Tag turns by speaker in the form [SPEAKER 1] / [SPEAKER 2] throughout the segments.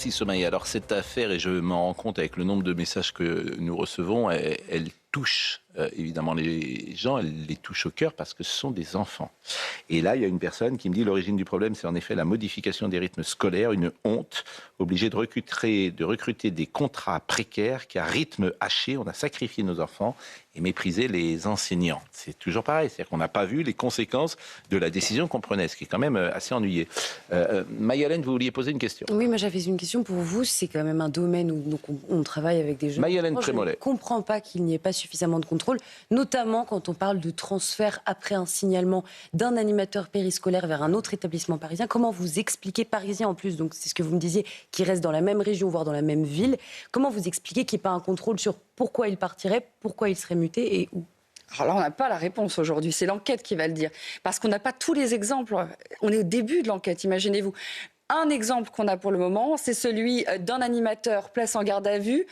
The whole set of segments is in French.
[SPEAKER 1] Si Sommeil, alors cette affaire, et je m'en rends compte avec le nombre de messages que nous recevons, elle touche évidemment les gens, elle les touche au cœur parce que ce sont des enfants. Et là, il y a une personne qui me dit l'origine du problème, c'est en effet la modification des rythmes scolaires, une honte, obligée de recruter des contrats précaires qui à rythme haché, on a sacrifié nos enfants et méprisé les enseignants. C'est toujours pareil, c'est-à-dire qu'on n'a pas vu les conséquences de la décision qu'on prenait, ce qui est quand même assez ennuyé. Mayalène, vous vouliez poser une question?
[SPEAKER 2] Oui, moi j'avais une question pour vous. C'est quand même un domaine où on travaille avec des jeunes.
[SPEAKER 1] Mayalène
[SPEAKER 2] Je ne
[SPEAKER 1] Trémollet.
[SPEAKER 2] comprends pas qu'il n'y ait pas suffisamment de contrôle, notamment quand on parle de transfert après un signalement d'un animateur périscolaire vers un autre établissement parisien. Comment vous expliquez, parisien en plus, donc c'est ce que vous me disiez, qui reste dans la même région, voire dans la même ville, comment vous expliquez qu'il n'y ait pas un contrôle sur pourquoi il partirait, pourquoi il serait muté et où?
[SPEAKER 3] Alors là, on n'a pas la réponse aujourd'hui, c'est l'enquête qui va le dire. Parce qu'on n'a pas tous les exemples. On est au début de l'enquête, imaginez-vous. Un exemple qu'on a pour le moment, c'est celui d'un animateur place en garde à vue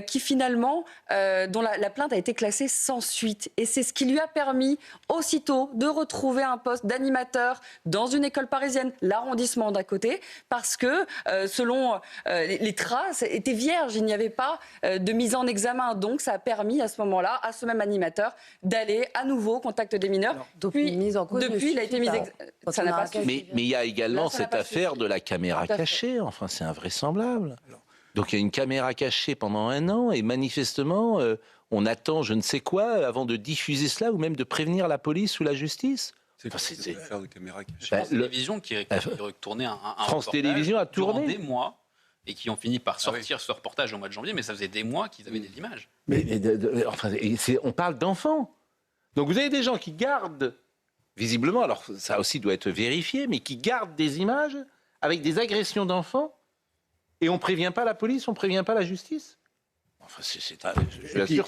[SPEAKER 3] qui finalement, dont la plainte a été classée sans suite. Et c'est ce qui lui a permis aussitôt de retrouver un poste d'animateur dans une école parisienne, l'arrondissement d'à côté, parce que selon les traces étaient vierges, il n'y avait pas de mise en examen. Donc ça a permis à ce moment-là à ce même animateur d'aller à nouveau au contact des mineurs.
[SPEAKER 2] Alors, donc, une mise en cause
[SPEAKER 3] depuis il a été mis ça n'a pas
[SPEAKER 2] suffi.
[SPEAKER 3] suffi.
[SPEAKER 1] Mais il y a également
[SPEAKER 3] Là, ça n'a
[SPEAKER 1] cette
[SPEAKER 3] pas
[SPEAKER 1] affaire
[SPEAKER 3] suffi.
[SPEAKER 1] de la caméra cachée. Enfin, c'est invraisemblable. Donc il y a une caméra cachée pendant 1 an et manifestement, on attend je ne sais quoi avant de diffuser cela ou même de prévenir la police ou la justice.
[SPEAKER 4] C'est
[SPEAKER 1] Enfin,
[SPEAKER 4] une affaire de caméra cachée.
[SPEAKER 1] Bah,
[SPEAKER 5] France Télévisions qui tourné un
[SPEAKER 1] France
[SPEAKER 5] reportage
[SPEAKER 1] Télévisions a
[SPEAKER 5] durant
[SPEAKER 1] tourné.
[SPEAKER 5] des mois et qui ont fini par sortir ce reportage au mois de janvier, mais ça faisait des mois qu'ils avaient des images.
[SPEAKER 1] Enfin, on parle d'enfants. Donc vous avez des gens qui gardent, visiblement, alors ça aussi doit être vérifié, mais qui gardent des images avec des agressions d'enfants et on ne prévient pas la police, on ne prévient pas la justice. Enfin, je vous assure,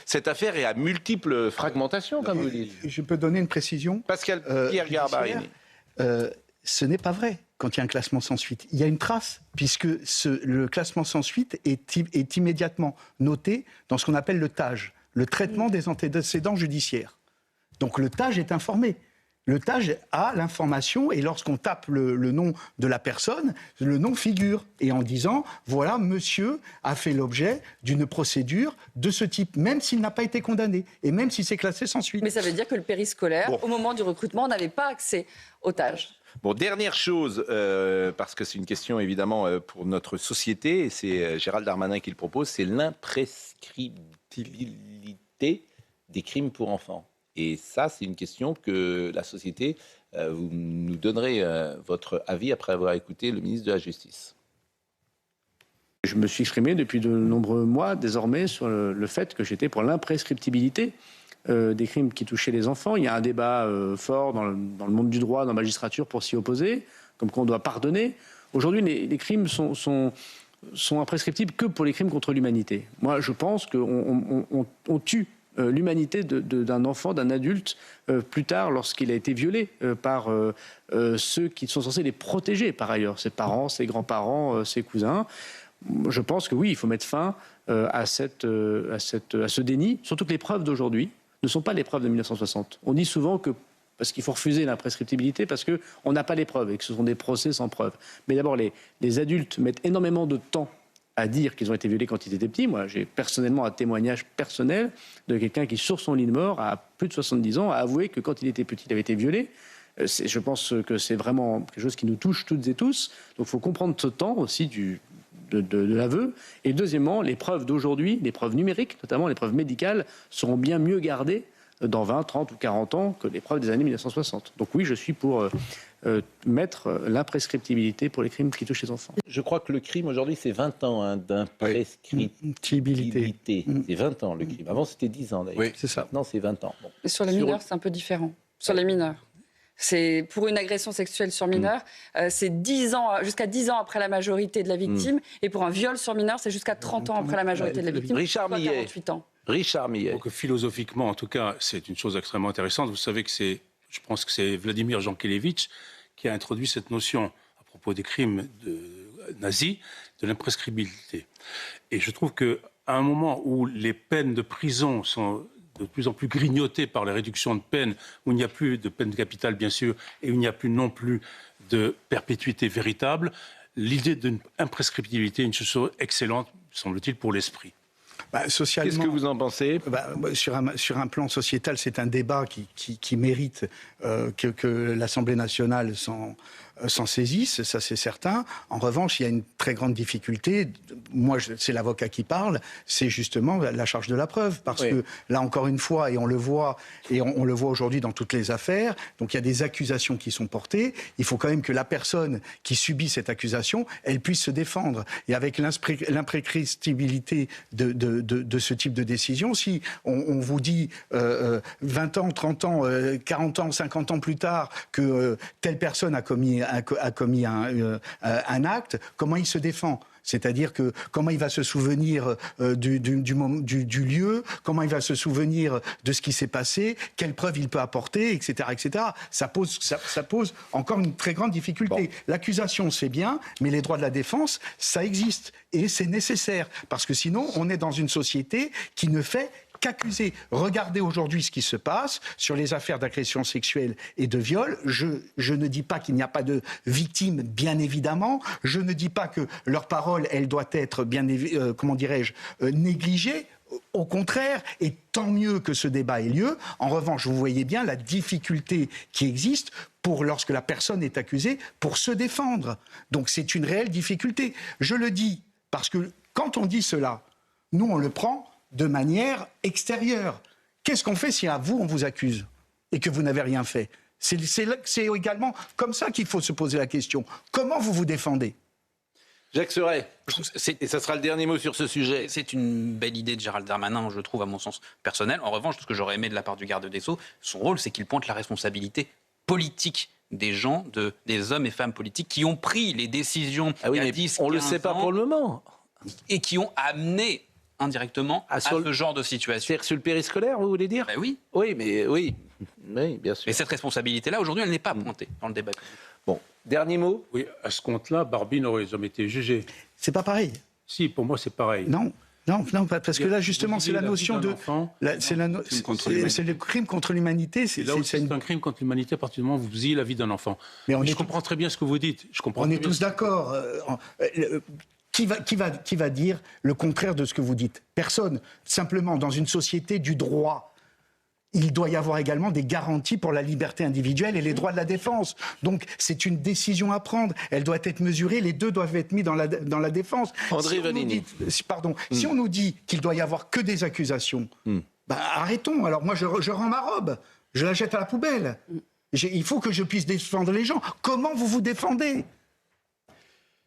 [SPEAKER 1] cette affaire est à multiples fragmentations, comme vous dites.
[SPEAKER 6] Je peux donner une précision.
[SPEAKER 1] Pascal Pierre Garbarini.
[SPEAKER 6] Ce n'est pas vrai quand il y a un classement sans suite. Il y a une trace, puisque le classement sans suite est immédiatement noté dans ce qu'on appelle le TAJ, le traitement des antécédents judiciaires. Donc le TAJ est informé. Le TAJ a l'information et lorsqu'on tape le nom de la personne, le nom figure. Et en disant, voilà, monsieur a fait l'objet d'une procédure de ce type, même s'il n'a pas été condamné et même si c'est classé sans suite.
[SPEAKER 3] Mais ça veut dire que le périscolaire, au moment du recrutement, n'avait pas accès au TAJ.
[SPEAKER 1] Bon, dernière chose, parce que c'est une question évidemment pour notre société, et c'est Gérald Darmanin qui le propose, c'est l'imprescriptibilité des crimes pour enfants. Et ça, c'est une question que la société, vous nous donnerez votre avis après avoir écouté le ministre de la Justice.
[SPEAKER 7] Je me suis exprimé depuis de nombreux mois désormais sur le fait que j'étais pour l'imprescriptibilité des crimes qui touchaient les enfants. Il y a un débat fort dans le monde du droit, dans la magistrature pour s'y opposer, comme qu'on doit pardonner. Aujourd'hui, les crimes sont imprescriptibles que pour les crimes contre l'humanité. Moi, je pense qu'on tue l'humanité d'un enfant, d'un adulte, plus tard lorsqu'il a été violé par ceux qui sont censés les protéger par ailleurs, ses parents, ses grands-parents, ses cousins. Je pense que oui, il faut mettre fin à ce déni, surtout que les preuves d'aujourd'hui ne sont pas les preuves de 1960. On dit souvent que parce qu'il faut refuser l'imprescriptibilité parce qu'on n'a pas les preuves et que ce sont des procès sans preuves. Mais d'abord, les adultes mettent énormément de temps à dire qu'ils ont été violés quand ils étaient petits. Moi, j'ai personnellement un témoignage personnel de quelqu'un qui, sur son lit de mort, à plus de 70 ans, a avoué que quand il était petit, il avait été violé. Je pense que c'est vraiment quelque chose qui nous touche toutes et tous. Donc il faut comprendre ce temps aussi de l'aveu. Et deuxièmement, les preuves d'aujourd'hui, les preuves numériques, notamment les preuves médicales, seront bien mieux gardées dans 20, 30 ou 40 ans que les preuves des années 1960. Donc oui, je suis pour mettre l'imprescriptibilité pour les crimes qui touchent les enfants.
[SPEAKER 1] Je crois que le crime aujourd'hui, c'est 20 ans d'imprescriptibilité. C'est 20 ans le crime. Avant, c'était 10 ans d'ailleurs.
[SPEAKER 4] Oui,
[SPEAKER 6] c'est ça.
[SPEAKER 1] Maintenant, c'est 20 ans. Bon.
[SPEAKER 3] Et sur les mineurs, c'est un peu différent. Sur les mineurs. C'est pour une agression sexuelle sur mineur, c'est 10 ans, jusqu'à 10 ans après la majorité de la victime. Et pour un viol sur mineur, c'est jusqu'à 30 ans après la majorité de la victime.
[SPEAKER 1] Richard
[SPEAKER 3] soit
[SPEAKER 1] Millet.
[SPEAKER 3] 48 ans.
[SPEAKER 1] Richard Millet.
[SPEAKER 4] Donc philosophiquement, en tout cas, c'est une chose extrêmement intéressante. Vous savez que je pense que c'est Vladimir Jankélévitch qui a introduit cette notion à propos des crimes nazis de l'imprescriptibilité. Et je trouve qu'à un moment où les peines de prison sont de plus en plus grignotées par les réductions de peine, où il n'y a plus de peine capitale, bien sûr, et où il n'y a plus non plus de perpétuité véritable, l'idée d'une imprescriptibilité est une chose excellente, semble-t-il, pour l'esprit.
[SPEAKER 6] Socialement,
[SPEAKER 1] Qu'est-ce que vous en pensez ?
[SPEAKER 6] Sur un plan sociétal, c'est un débat qui mérite que l'Assemblée nationale s'en saisisse, ça c'est certain. En revanche, il y a une très grande difficulté. Moi, c'est l'avocat qui parle, c'est justement la charge de la preuve. Parce que là, encore une fois, et on le voit aujourd'hui dans toutes les affaires, donc il y a des accusations qui sont portées. Il faut quand même que la personne qui subit cette accusation, elle puisse se défendre. Et avec l'imprescriptibilité de ce type de décision, si on vous dit 20 ans, 30 ans, 40 ans, 50 ans plus tard que telle personne a commis un acte, comment il se défend ? C'est-à-dire que comment il va se souvenir du lieu, comment il va se souvenir de ce qui s'est passé, quelles preuves il peut apporter, etc., etc. Ça pose encore une très grande difficulté. Bon. L'accusation, c'est bien, mais les droits de la défense, ça existe et c'est nécessaire parce que sinon, on est dans une société qui ne fait qu'accuser. Regardez aujourd'hui ce qui se passe sur les affaires d'agression sexuelle et de viol. Je ne dis pas qu'il n'y a pas de victimes, bien évidemment. Je ne dis pas que leur parole, elle doit être négligée. Au contraire, et tant mieux que ce débat ait lieu. En revanche, vous voyez bien la difficulté qui existe lorsque la personne est accusée pour se défendre. Donc c'est une réelle difficulté. Je le dis parce que quand on dit cela, nous on le prend de manière extérieure. Qu'est-ce qu'on fait si à vous, on vous accuse et que vous n'avez rien fait ? C'est également comme ça qu'il faut se poser la question. Comment vous vous défendez ?
[SPEAKER 1] Jacques Serret, et ça sera le dernier mot sur ce sujet.
[SPEAKER 5] C'est une belle idée de Gérald Darmanin, je trouve, à mon sens personnel. En revanche, ce que j'aurais aimé de la part du garde des Sceaux, son rôle, c'est qu'il pointe la responsabilité politique des gens, des hommes et femmes politiques qui ont pris les décisions il y a 10,
[SPEAKER 1] on ne
[SPEAKER 5] 15
[SPEAKER 1] le sait pas
[SPEAKER 5] ans,
[SPEAKER 1] pour le moment.
[SPEAKER 5] Et qui ont amené indirectement à ce genre de situation.
[SPEAKER 1] C'est-à-dire sur le périscolaire, vous voulez dire ?
[SPEAKER 5] Oui.
[SPEAKER 1] Oui, bien sûr.
[SPEAKER 5] Mais cette responsabilité-là, aujourd'hui, elle n'est pas pointée dans le débat.
[SPEAKER 1] Bon, dernier mot ?
[SPEAKER 4] Oui, à ce compte-là, Barbie n'aurait jamais été jugée.
[SPEAKER 6] C'est pas pareil.
[SPEAKER 4] Si, pour moi, c'est pareil.
[SPEAKER 6] Non, parce que là, justement, c'est la notion de... C'est le crime contre l'humanité.
[SPEAKER 4] C'est un crime contre l'humanité à partir du moment où vous bousillez la vie d'un enfant. Mais je comprends très bien ce que vous dites.
[SPEAKER 6] On est tous d'accord. Qui va dire le contraire de ce que vous dites ? Personne. Simplement, dans une société du droit, il doit y avoir également des garanties pour la liberté individuelle et les droits de la défense. Donc, c'est une décision à prendre. Elle doit être mesurée. Les deux doivent être mis dans la défense.
[SPEAKER 1] André Vanini.
[SPEAKER 6] Si on nous dit qu'il doit y avoir que des accusations, arrêtons. Alors moi, je rends ma robe. Je la jette à la poubelle. Il faut que je puisse défendre les gens. Comment vous vous défendez ?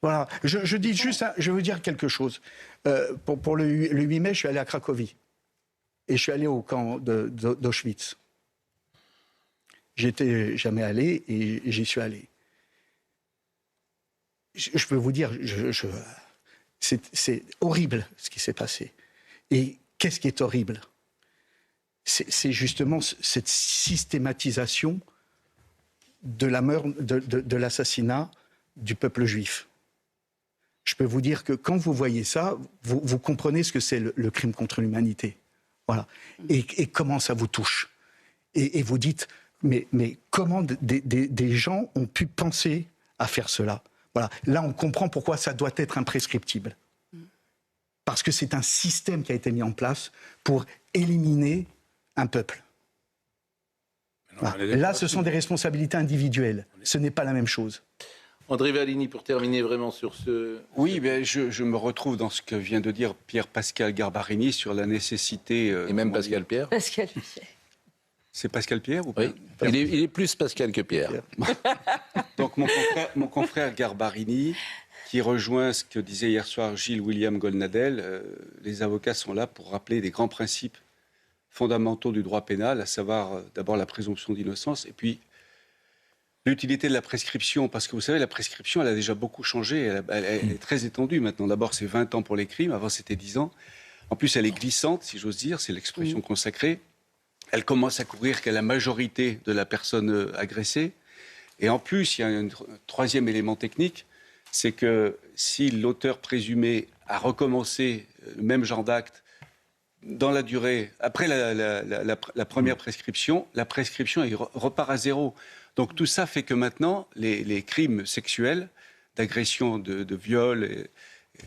[SPEAKER 6] Voilà. Je dis juste, je veux dire quelque chose. Pour le 8 mai, je suis allé à Cracovie. Et je suis allé au camp d'Auschwitz. J'étais jamais allé et j'y suis allé. Je peux vous dire, c'est horrible ce qui s'est passé. Et qu'est-ce qui est horrible ? C'est justement cette systématisation de la meurtre, de l'assassinat du peuple juif. Je peux vous dire que quand vous voyez ça, vous comprenez ce que c'est le crime contre l'humanité. Voilà. Et comment ça vous touche. Et vous dites, mais comment des gens ont pu penser à faire cela ? Voilà. Là, on comprend pourquoi ça doit être imprescriptible. Parce que c'est un système qui a été mis en place pour éliminer un peuple. Voilà. Là, ce sont des responsabilités individuelles. Ce n'est pas la même chose.
[SPEAKER 1] André Vanini, pour terminer vraiment sur ce...
[SPEAKER 8] Oui, je me retrouve dans ce que vient de dire Pierre-Pascal Garbarini sur la nécessité...
[SPEAKER 1] Et même Pascal Pierre.
[SPEAKER 2] Pascal Pierre.
[SPEAKER 8] C'est Pascal Pierre ou pas?
[SPEAKER 1] Oui, il est plus Pascal que Pierre.
[SPEAKER 8] Donc mon confrère Garbarini, qui rejoint ce que disait hier soir Gilles William Golnadel, les avocats sont là pour rappeler des grands principes fondamentaux du droit pénal, à savoir d'abord la présomption d'innocence et puis l'utilité de la prescription, parce que vous savez, la prescription, elle a déjà beaucoup changé, elle est très étendue maintenant. D'abord, c'est 20 ans pour les crimes, avant c'était 10 ans. En plus, elle est glissante, si j'ose dire, c'est l'expression consacrée. Elle commence à couvrir qu'à la majorité de la personne agressée. Et en plus, il y a un troisième élément technique, c'est que si l'auteur présumé a recommencé le même genre d'acte dans la durée, après la première prescription, la prescription repart à zéro. Donc tout ça fait que maintenant, les crimes sexuels d'agression, de viol, et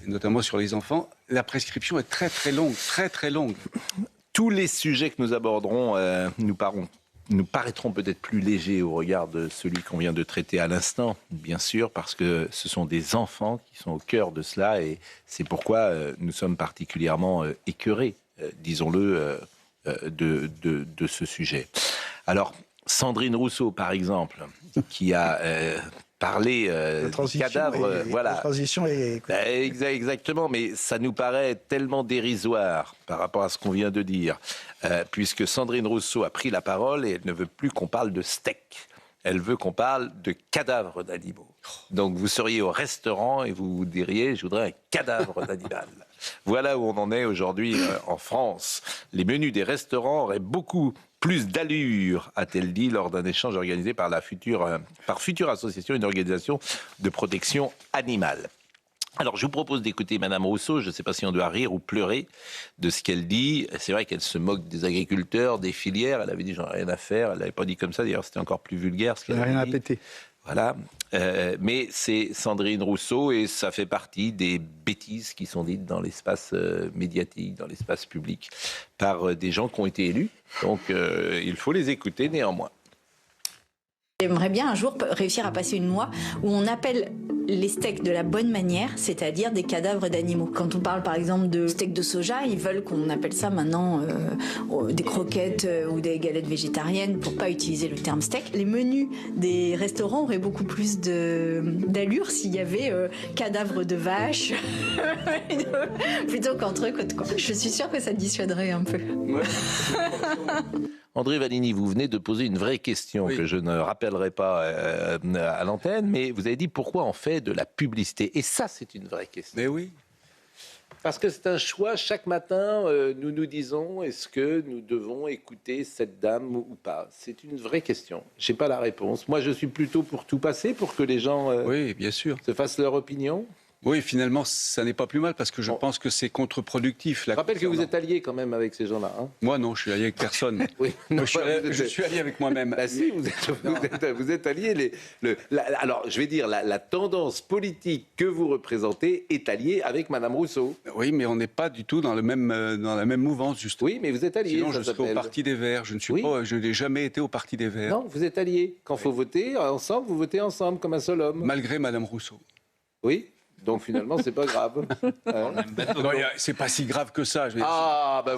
[SPEAKER 8] notamment sur les enfants, la prescription est très très longue, très très longue.
[SPEAKER 1] Tous les sujets que nous aborderons nous paraîtront peut-être plus légers au regard de celui qu'on vient de traiter à l'instant, bien sûr, parce que ce sont des enfants qui sont au cœur de cela, et c'est pourquoi nous sommes particulièrement écœurés, disons-le, de ce sujet. Alors, Sandrine Rousseau, par exemple, qui a parlé du cadavre...
[SPEAKER 6] La transition est...
[SPEAKER 1] Exactement, mais ça nous paraît tellement dérisoire par rapport à ce qu'on vient de dire, puisque Sandrine Rousseau a pris la parole et elle ne veut plus qu'on parle de steak. Elle veut qu'on parle de cadavres d'animaux. Donc vous seriez au restaurant et vous diriez « je voudrais un cadavre d'animal ». Voilà où on en est aujourd'hui en France. Les menus des restaurants auraient beaucoup plus d'allure, a-t-elle dit lors d'un échange organisé par Future Association, une organisation de protection animale. Alors, je vous propose d'écouter Madame Rousseau. Je ne sais pas si on doit rire ou pleurer de ce qu'elle dit. C'est vrai qu'elle se moque des agriculteurs, des filières. Elle avait dit « j'en ai rien à faire ». Elle ne l'avait pas dit comme ça. D'ailleurs, c'était encore plus vulgaire ce qu'elle avait dit.
[SPEAKER 6] Rien à péter.
[SPEAKER 1] Voilà. Mais c'est Sandrine Rousseau et ça fait partie des bêtises qui sont dites dans l'espace médiatique, dans l'espace public, par des gens qui ont été élus. Donc, il faut les écouter néanmoins.
[SPEAKER 9] J'aimerais bien un jour réussir à passer une loi où on appelle les steaks de la bonne manière, c'est-à-dire des cadavres d'animaux. Quand on parle par exemple de steak de soja, ils veulent qu'on appelle ça maintenant des croquettes ou des galettes végétariennes pour pas utiliser le terme steak. Les menus des restaurants auraient beaucoup plus d'allure s'il y avait cadavres de vaches plutôt qu'entrecôte, quoi. Je suis sûre que ça dissuaderait un peu.
[SPEAKER 8] Ouais.
[SPEAKER 1] André Vanini, vous venez de poser une vraie question que je ne rappellerai pas à l'antenne, mais vous avez dit pourquoi on fait de la publicité. Et ça, c'est une vraie question.
[SPEAKER 8] Mais oui.
[SPEAKER 1] Parce que c'est un choix. Chaque matin, nous nous disons, est-ce que nous devons écouter cette dame ou pas? C'est une vraie question. Je n'ai pas la réponse. Moi, je suis plutôt pour tout passer, pour que les gens
[SPEAKER 8] Oui, bien sûr.
[SPEAKER 1] se fassent leur opinion.
[SPEAKER 8] Oui, finalement, ça n'est pas plus mal parce que je pense que c'est contre-productif.
[SPEAKER 1] Je rappelle que vous êtes allié quand même avec ces gens-là. Hein.
[SPEAKER 8] Moi, non, je suis allié avec personne.
[SPEAKER 1] Oui,
[SPEAKER 8] Moi, je suis allié avec moi-même.
[SPEAKER 1] Bah si, vous êtes allié. Alors, je vais dire, la tendance politique que vous représentez est alliée avec Madame Rousseau.
[SPEAKER 8] Oui, mais on n'est pas du tout dans la même mouvance, justement.
[SPEAKER 1] Oui, mais vous êtes allié.
[SPEAKER 8] Sinon, je serais au Parti des Verts. Je n'ai jamais été au Parti des Verts.
[SPEAKER 1] Non, vous êtes allié. Quand il faut voter ensemble, vous votez ensemble comme un seul homme.
[SPEAKER 8] Malgré Madame Rousseau.
[SPEAKER 1] Oui. Donc finalement, c'est pas grave.
[SPEAKER 8] Non, c'est pas si grave que ça.
[SPEAKER 1] Vous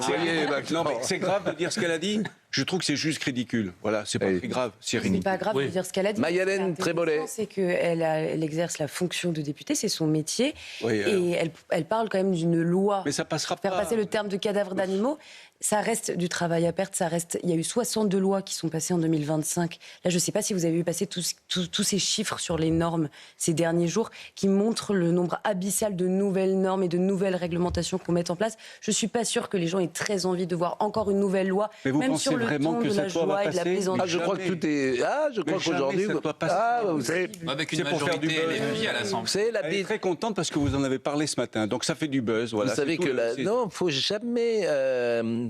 [SPEAKER 1] voyez.
[SPEAKER 8] Non, mais c'est grave de dire ce qu'elle a dit. Je trouve que c'est juste ridicule. Voilà, c'est pas très grave. C'est
[SPEAKER 2] C'est
[SPEAKER 8] ridicule.
[SPEAKER 2] pas grave de dire ce qu'elle a dit.
[SPEAKER 1] Mayalène Trémolet.
[SPEAKER 2] C'est qu'elle exerce la fonction de députée, c'est son métier.
[SPEAKER 8] Oui,
[SPEAKER 2] et elle parle quand même d'une loi.
[SPEAKER 8] Mais ça passera
[SPEAKER 2] Faire
[SPEAKER 8] pas.
[SPEAKER 2] passer le terme de cadavre d'animaux, ça reste du travail à perte. Il y a eu 62 lois qui sont passées en 2025. Là, je ne sais pas si vous avez vu passer tous ces chiffres sur les normes ces derniers jours qui montrent le nombre abyssal de nouvelles normes et de nouvelles réglementations qu'on met en place. Je ne suis pas sûre que les gens aient très envie de voir encore une nouvelle loi,
[SPEAKER 8] mais vous
[SPEAKER 2] même
[SPEAKER 8] pensez
[SPEAKER 2] sur le
[SPEAKER 8] vraiment
[SPEAKER 2] ton
[SPEAKER 8] que
[SPEAKER 2] de la
[SPEAKER 8] cette loi va
[SPEAKER 2] joie et de la
[SPEAKER 8] passer?
[SPEAKER 2] plaisanterie.
[SPEAKER 1] Je crois que tout est. Je crois qu'aujourd'hui.
[SPEAKER 8] Vous savez,
[SPEAKER 5] Avec une
[SPEAKER 8] c'est pour faire du
[SPEAKER 5] majorité
[SPEAKER 8] buzz.
[SPEAKER 5] LFI à l'Assemblée.
[SPEAKER 1] C'est la
[SPEAKER 8] Elle est très contente parce que vous en avez parlé ce matin. Donc ça fait du buzz. Voilà,
[SPEAKER 1] vous savez
[SPEAKER 8] c'est
[SPEAKER 1] que
[SPEAKER 8] tout.
[SPEAKER 1] non, il ne faut jamais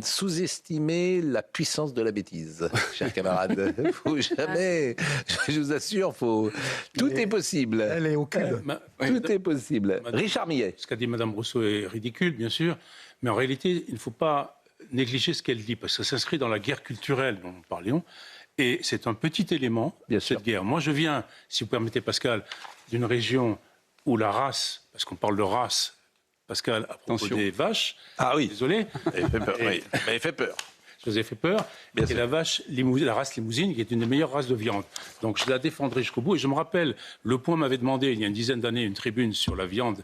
[SPEAKER 1] sous-estimer la puissance de la bêtise, chers camarades. Il ne faut jamais. Je vous assure, tout est possible.
[SPEAKER 6] Elle est au cul.
[SPEAKER 1] Tout est possible. Richard Millet.
[SPEAKER 4] Ce qu'a dit Mme Rousseau est ridicule, bien sûr, mais en réalité, il ne faut pas négliger ce qu'elle dit, parce que ça s'inscrit dans la guerre culturelle dont nous parlions, et c'est un petit élément de cette guerre. Moi, je viens, si vous permettez, Pascal, d'une région où la race, parce qu'on parle de race, Pascal, à propos des vaches, désolé.
[SPEAKER 1] Elle fait peur. Oui, elle fait peur.
[SPEAKER 4] Je vous ai fait peur. C'est la race limousine, qui est une des meilleures races de viande. Donc je la défendrai jusqu'au bout. Et je me rappelle, Le Point m'avait demandé, il y a une dizaine d'années, une tribune sur la viande.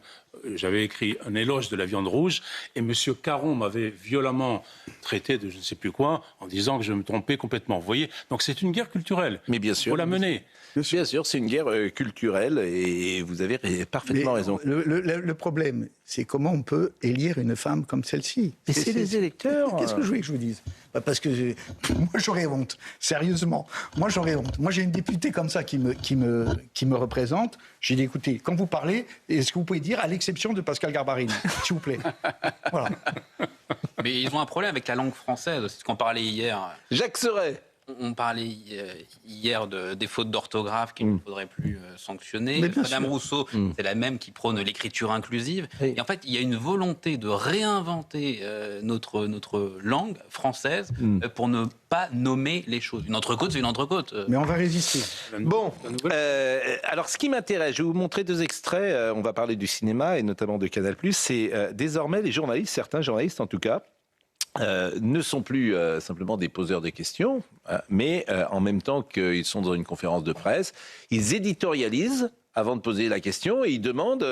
[SPEAKER 4] J'avais écrit un éloge de la viande rouge. Et M. Caron m'avait violemment traité de je ne sais plus quoi, en disant que je me trompais complètement. Vous voyez? Donc c'est une guerre culturelle.
[SPEAKER 1] Mais bien sûr.
[SPEAKER 4] Il faut la mener.
[SPEAKER 1] Bien sûr, c'est une guerre culturelle et vous avez parfaitement raison.
[SPEAKER 6] Le problème, c'est comment on peut élire une femme comme celle-ci.
[SPEAKER 1] Mais c'est les électeurs.
[SPEAKER 6] Qu'est-ce que je voulais que je vous dise? Parce que moi, j'aurais honte. Sérieusement, moi, j'aurais honte. Moi, j'ai une députée comme ça qui me représente. J'ai dit, écoutez, quand vous parlez, est-ce que vous pouvez dire à l'exception de Pascal Garbarini, s'il vous plaît? Voilà.
[SPEAKER 5] Mais ils ont un problème avec la langue française, c'est ce qu'on parlait hier.
[SPEAKER 1] Jacques Serret.
[SPEAKER 5] On parlait hier des fautes d'orthographe qu'il ne faudrait plus sanctionner. Madame Rousseau, c'est la même qui prône l'écriture inclusive. Et en fait, il y a une volonté de réinventer notre langue française pour ne pas nommer les choses. Une entrecôte, c'est une entrecôte.
[SPEAKER 6] Mais on va résister.
[SPEAKER 1] Bon, alors ce qui m'intéresse, je vais vous montrer 2 extraits. On va parler du cinéma et notamment de Canal+. C'est désormais les journalistes, certains journalistes en tout cas, ne sont plus simplement des poseurs de questions, mais en même temps qu'ils sont dans une conférence de presse, ils éditorialisent avant de poser la question et ils demandent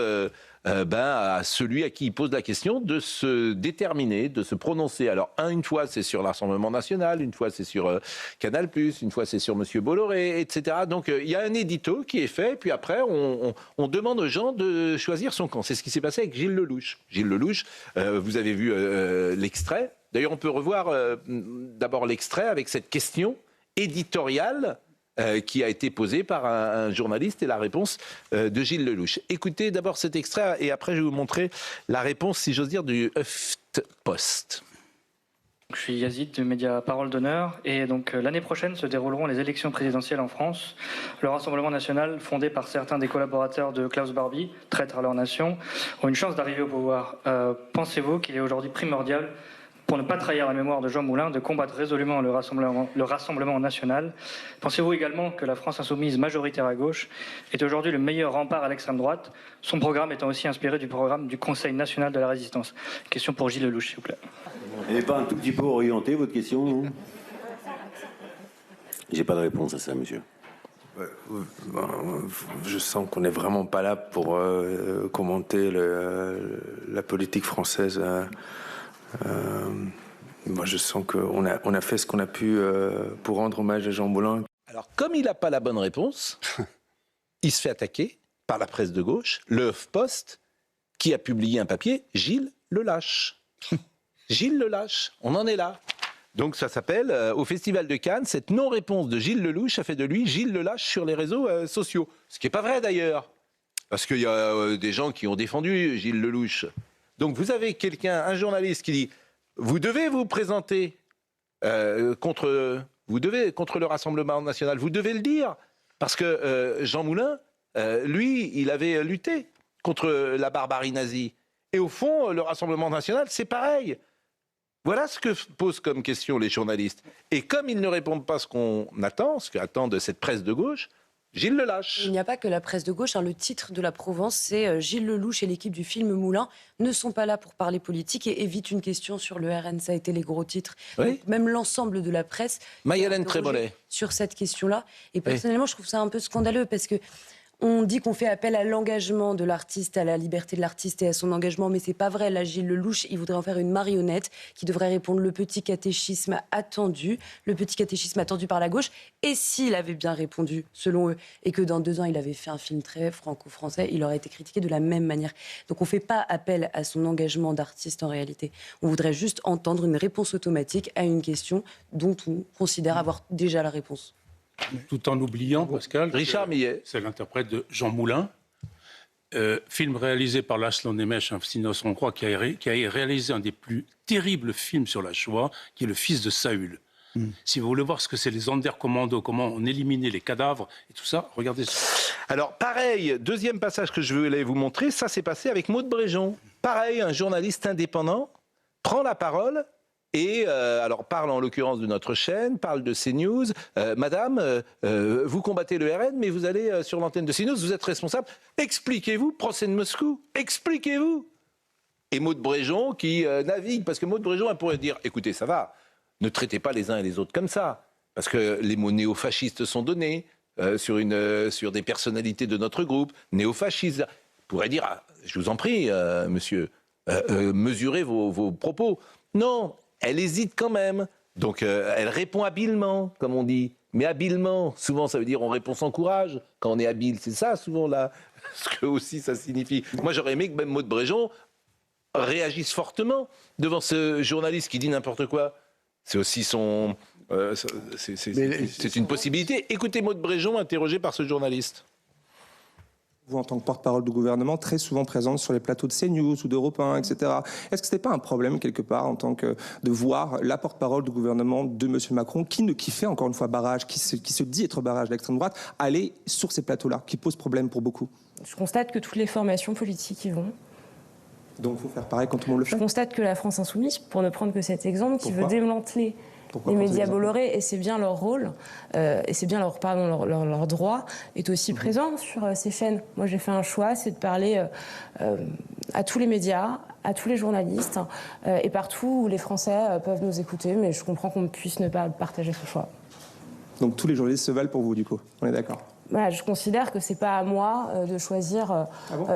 [SPEAKER 1] à celui à qui ils posent la question de se déterminer, de se prononcer. Alors une fois c'est sur l'Assemblée nationale, une fois c'est sur Canal+, une fois c'est sur Monsieur Bolloré, etc. Donc il y a un édito qui est fait, puis après on demande aux gens de choisir son camp. C'est ce qui s'est passé avec Gilles Lellouche. Gilles Lellouche, vous avez vu l'extrait. D'ailleurs, on peut revoir d'abord l'extrait avec cette question éditoriale qui a été posée par un journaliste et la réponse de Gilles Lellouche. Écoutez d'abord cet extrait et après je vais vous montrer la réponse, si j'ose dire, du HuffPost.
[SPEAKER 10] Je suis Yazid du média Parole d'Honneur et donc l'année prochaine se dérouleront les élections présidentielles en France. Le Rassemblement national, fondé par certains des collaborateurs de Klaus Barbie, traîtres à leur nation, ont une chance d'arriver au pouvoir. Pensez-vous qu'il est aujourd'hui primordial, pour ne pas trahir la mémoire de Jean Moulin, de combattre résolument le Rassemblement national? Pensez-vous également que la France insoumise majoritaire à gauche est aujourd'hui le meilleur rempart à l'extrême droite, son programme étant aussi inspiré du programme du Conseil national de la résistance? Question pour Gilles Lellouche, s'il vous plaît.
[SPEAKER 11] Elle n'est pas un tout petit peu orientée, votre question, non? J'ai pas de réponse à ça, monsieur.
[SPEAKER 12] Je sens qu'on n'est vraiment pas là pour commenter la politique française. Moi, je sens qu'on a fait ce qu'on a pu pour rendre hommage à Jean Moulin.
[SPEAKER 1] Alors, comme il n'a pas la bonne réponse, il se fait attaquer par la presse de gauche, le HuffPost, qui a publié un papier, Gilles le lâche. Gilles le lâche, on en est là. Donc ça s'appelle, au Festival de Cannes, cette non-réponse de Gilles Lellouche a fait de lui Gilles le lâche sur les réseaux sociaux. Ce qui n'est pas vrai d'ailleurs, parce qu'il y a des gens qui ont défendu Gilles Lellouche. Donc vous avez quelqu'un, un journaliste qui dit « Vous devez vous présenter contre le Rassemblement national, vous devez le dire ». Parce que Jean Moulin, lui, il avait lutté contre la barbarie nazie. Et au fond, le Rassemblement national, c'est pareil. Voilà ce que posent comme question les journalistes. Et comme ils ne répondent pas ce qu'on attend, ce qu'attendent cette presse de gauche, Gilles le lâche.
[SPEAKER 2] Il n'y a pas que la presse de gauche. Le titre de la Provence, c'est Gilles Lellouche et l'équipe du film Moulin ne sont pas là pour parler politique et évitent une question sur le RN. Ça a été les gros titres.
[SPEAKER 1] Oui.
[SPEAKER 2] Donc, même l'ensemble de la presse
[SPEAKER 1] Maï-Hélène Trémolet
[SPEAKER 2] sur cette question-là. Et personnellement, je trouve ça un peu scandaleux parce que on dit qu'on fait appel à l'engagement de l'artiste, à la liberté de l'artiste et à son engagement, mais c'est pas vrai. Là, Gilles Lellouche, il voudrait en faire une marionnette qui devrait répondre le petit catéchisme attendu par la gauche. Et s'il avait bien répondu, selon eux, et que dans 2 ans, il avait fait un film très franco-français, il aurait été critiqué de la même manière. Donc on fait pas appel à son engagement d'artiste en réalité. On voudrait juste entendre une réponse automatique à une question dont on considère avoir déjà la réponse.
[SPEAKER 4] Tout en oubliant, Pascal,
[SPEAKER 1] Richard Millet.
[SPEAKER 4] C'est l'interprète de Jean Moulin, film réalisé par Laszlo Nemes, un cinéaste hongrois qui a réalisé un des plus terribles films sur la Shoah, qui est Le Fils de Saül. Si vous voulez voir ce que c'est les Sonderkommando, comment on éliminait les cadavres et tout ça, regardez ça.
[SPEAKER 1] Alors pareil, deuxième passage que je voulais vous montrer, ça s'est passé avec Maud Bréjon. Pareil, un journaliste indépendant prend la parole et alors parle en l'occurrence de notre chaîne, parle de CNews. Madame, vous combattez le RN, mais vous allez sur l'antenne de CNews, vous êtes responsable. Expliquez-vous, procès de Moscou, expliquez-vous. Et Maud Bréjon qui navigue, parce que Maud Bréjon, elle pourrait dire, écoutez, ça va, ne traitez pas les uns et les autres comme ça, parce que les mots néofascistes sont donnés sur des personnalités de notre groupe, néofascistes. Elle pourrait dire, ah, je vous en prie, monsieur, mesurez vos propos. Non. Elle hésite quand même, donc elle répond habilement, comme on dit. Mais habilement, souvent ça veut dire on répond sans courage. Quand on est habile, c'est ça souvent là, ce que aussi ça signifie. Moi j'aurais aimé que même Maud Bréjon réagisse fortement devant ce journaliste qui dit n'importe quoi. C'est aussi son... c'est une possibilité. Écoutez Maud Bréjon interrogée par ce journaliste.
[SPEAKER 13] Vous, en tant que porte-parole du gouvernement, très souvent présente sur les plateaux de CNews ou d'Europe 1, etc. Est-ce que ce n'est pas un problème, quelque part, de voir la porte-parole du gouvernement de M. Macron, qui fait encore une fois barrage, qui se dit être barrage de l'extrême droite, aller sur ces plateaux-là, qui pose problème pour beaucoup?
[SPEAKER 14] Je constate que toutes les formations politiques y vont.
[SPEAKER 13] Donc il faut faire pareil quand tout le monde le fait.
[SPEAKER 14] Je constate que la France Insoumise, pour ne prendre que cet exemple, qui veut démanteler les médias Bolloré, et c'est bien leur rôle, et c'est bien leur droit, est aussi présent sur ces chaînes. Moi, j'ai fait un choix, c'est de parler à tous les médias, à tous les journalistes, et partout où les Français peuvent nous écouter, mais je comprends qu'on puisse ne pas partager ce choix.
[SPEAKER 13] Donc tous les journalistes se valent pour vous, du coup, on est d'accord?
[SPEAKER 14] Voilà, je considère que c'est pas à moi de choisir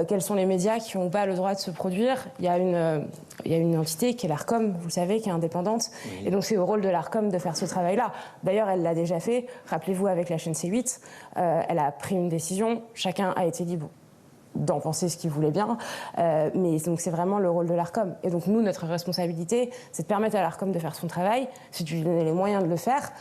[SPEAKER 14] quels sont les médias qui n'ont pas le droit de se produire. Il y a une entité qui est l'Arcom, vous le savez, qui est indépendante. Oui. Et donc c'est au rôle de l'Arcom de faire ce travail-là. D'ailleurs, elle l'a déjà fait. Rappelez-vous, avec la chaîne C8, elle a pris une décision. Chacun a été libre d'en penser ce qu'il voulait bien. Mais donc c'est vraiment le rôle de l'Arcom. Et donc nous, notre responsabilité, c'est de permettre à l'Arcom de faire son travail, c'est de lui donner les moyens de le faire.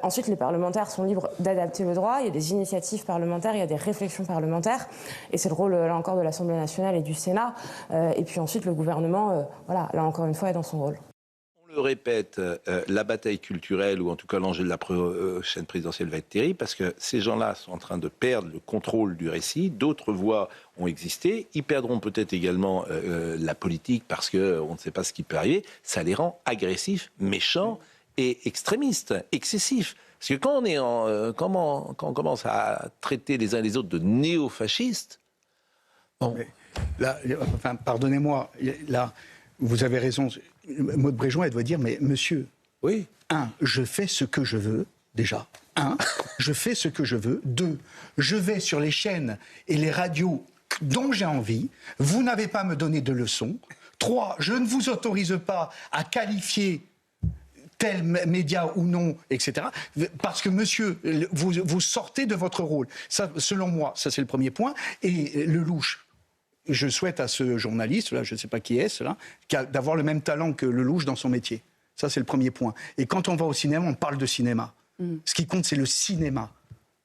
[SPEAKER 14] Ensuite, les parlementaires sont libres d'adapter le droit. Il y a des initiatives parlementaires, il y a des réflexions parlementaires. Et c'est le rôle, là encore, de l'Assemblée nationale et du Sénat. Et puis ensuite, le gouvernement, voilà, là encore une fois, est dans son rôle.
[SPEAKER 1] On le répète, la bataille culturelle, ou en tout cas l'enjeu de la prochaine présidentielle, va être terrible, parce que ces gens-là sont en train de perdre le contrôle du récit. D'autres voix ont existé. Ils perdront peut-être également la politique, parce qu'on ne sait pas ce qui peut arriver. Ça les rend agressifs, méchants et extrémistes, excessifs. Parce que quand on commence à traiter les uns les autres de néo-fascistes...
[SPEAKER 6] Bon. Là, enfin, pardonnez-moi, là, vous avez raison... Maud Bréjon, elle doit dire, mais monsieur,
[SPEAKER 1] oui.
[SPEAKER 6] 1, je fais ce que je veux, déjà. 1, je fais ce que je veux. 2, je vais sur les chaînes et les radios dont j'ai envie. Vous n'avez pas à me donner de leçons. 3, je ne vous autorise pas à qualifier tel média ou non, etc. Parce que, monsieur, vous sortez de votre rôle. Ça, selon moi, ça c'est le premier point. Et le louche. Je souhaite à ce journaliste, là, je ne sais pas qui est, cela, d'avoir le même talent que Lelouch dans son métier. Ça, c'est le premier point. Et quand on va au cinéma, on parle de cinéma. Ce qui compte, c'est le cinéma.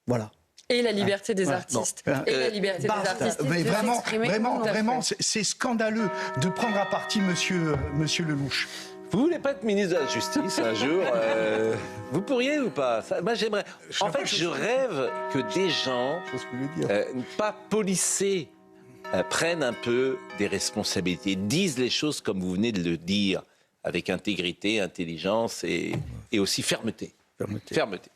[SPEAKER 6] Voilà.
[SPEAKER 3] Et la liberté des artistes. Et la liberté des artistes.
[SPEAKER 6] Mais vraiment, c'est scandaleux de prendre à partie monsieur Lelouch.
[SPEAKER 1] Vous voulez pas être ministre de la Justice un jour vous pourriez ou pas? Moi, j'aimerais. En fait, je rêve que des gens, pas policés, prennent un peu des responsabilités, disent les choses comme vous venez de le dire, avec intégrité, intelligence et aussi fermeté. Fermeté.